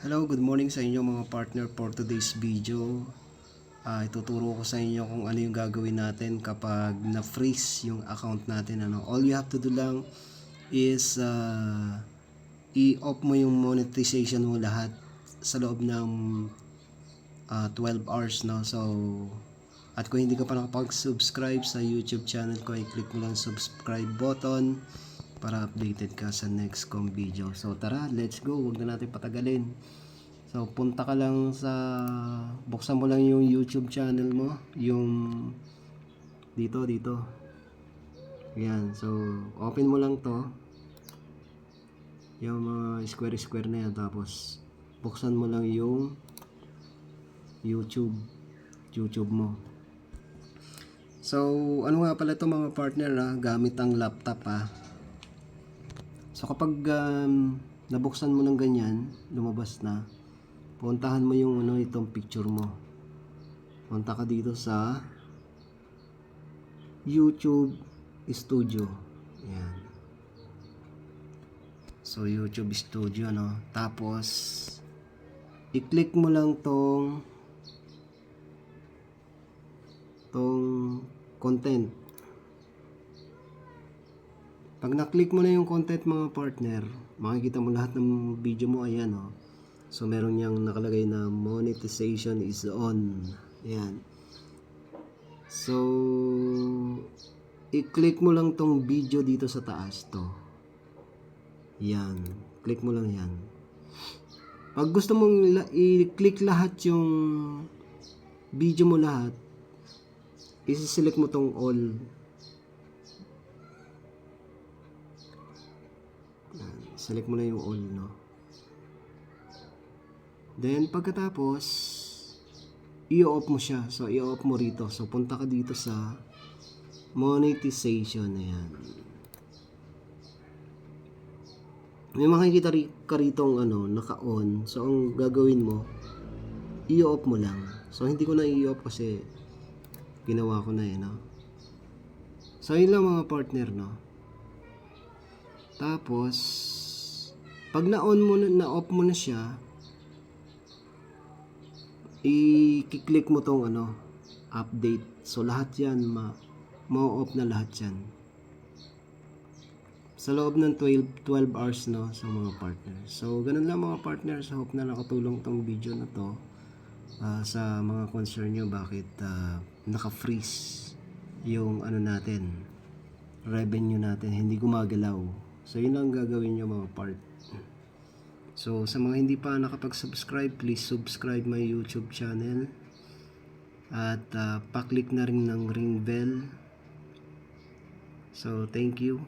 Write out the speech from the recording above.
Hello, good morning sa inyo mga partner. For today's video, ituturo ko sa inyo kung ano yung gagawin natin kapag na-freeze yung account natin. All you have to do lang is i-off mo yung monetization mo lahat sa loob ng 12 hours. So, at kung hindi ka pa nakapag-subscribe sa YouTube channel ko, i-click mo lang subscribe button para updated ka sa next kong video. So tara, let's go. Huwag na natin patagalin. So punta ka lang buksan mo lang yung YouTube channel mo, yung dito. Yan, so open mo lang to, yung mga square na yan, tapos buksan mo lang yung YouTube mo. So ano nga pala to mga partner, gamit ang laptop. So kapag nabuksan mo ng ganyan, lumabas na, puntahan mo yung itong picture mo. Punta ka dito sa YouTube Studio. Yan. So YouTube Studio, tapos i-click mo lang tong content. Pag na-click mo na yung content mga partner, makikita mo lahat ng video mo, ayan. So meron niyang nakalagay na monetization is on. Ayan. So i-click mo lang tong video dito sa taas to. Yan. Click mo lang yan. Pag gusto mong i-click lahat yung video mo lahat, isi-select mo tong all. Select mo na yung all, Then pagkatapos i-off mo siya. So i-off mo rito. So punta ka dito sa monetization. Ayan. May makikita ka ritong naka-on. So ang gagawin mo, i-off mo lang. So hindi ko na i-off kasi ginawa ko na So yun lang mga partner, Tapos pag na-on mo na-off mo na siya, i-click mo tong update. So lahat yan ma-off na lahat yan sa loob ng 12 hours sa mga partner. So ganun lang mga partner. So hope na nakatulong tong video na to sa mga concern nyo bakit naka-freeze yung natin, revenue natin, hindi gumagalaw. So yun lang gagawin nyo mga part. So sa mga hindi pa nakapag-subscribe, please subscribe my YouTube channel at pa-click na rin ng ring bell. So thank you.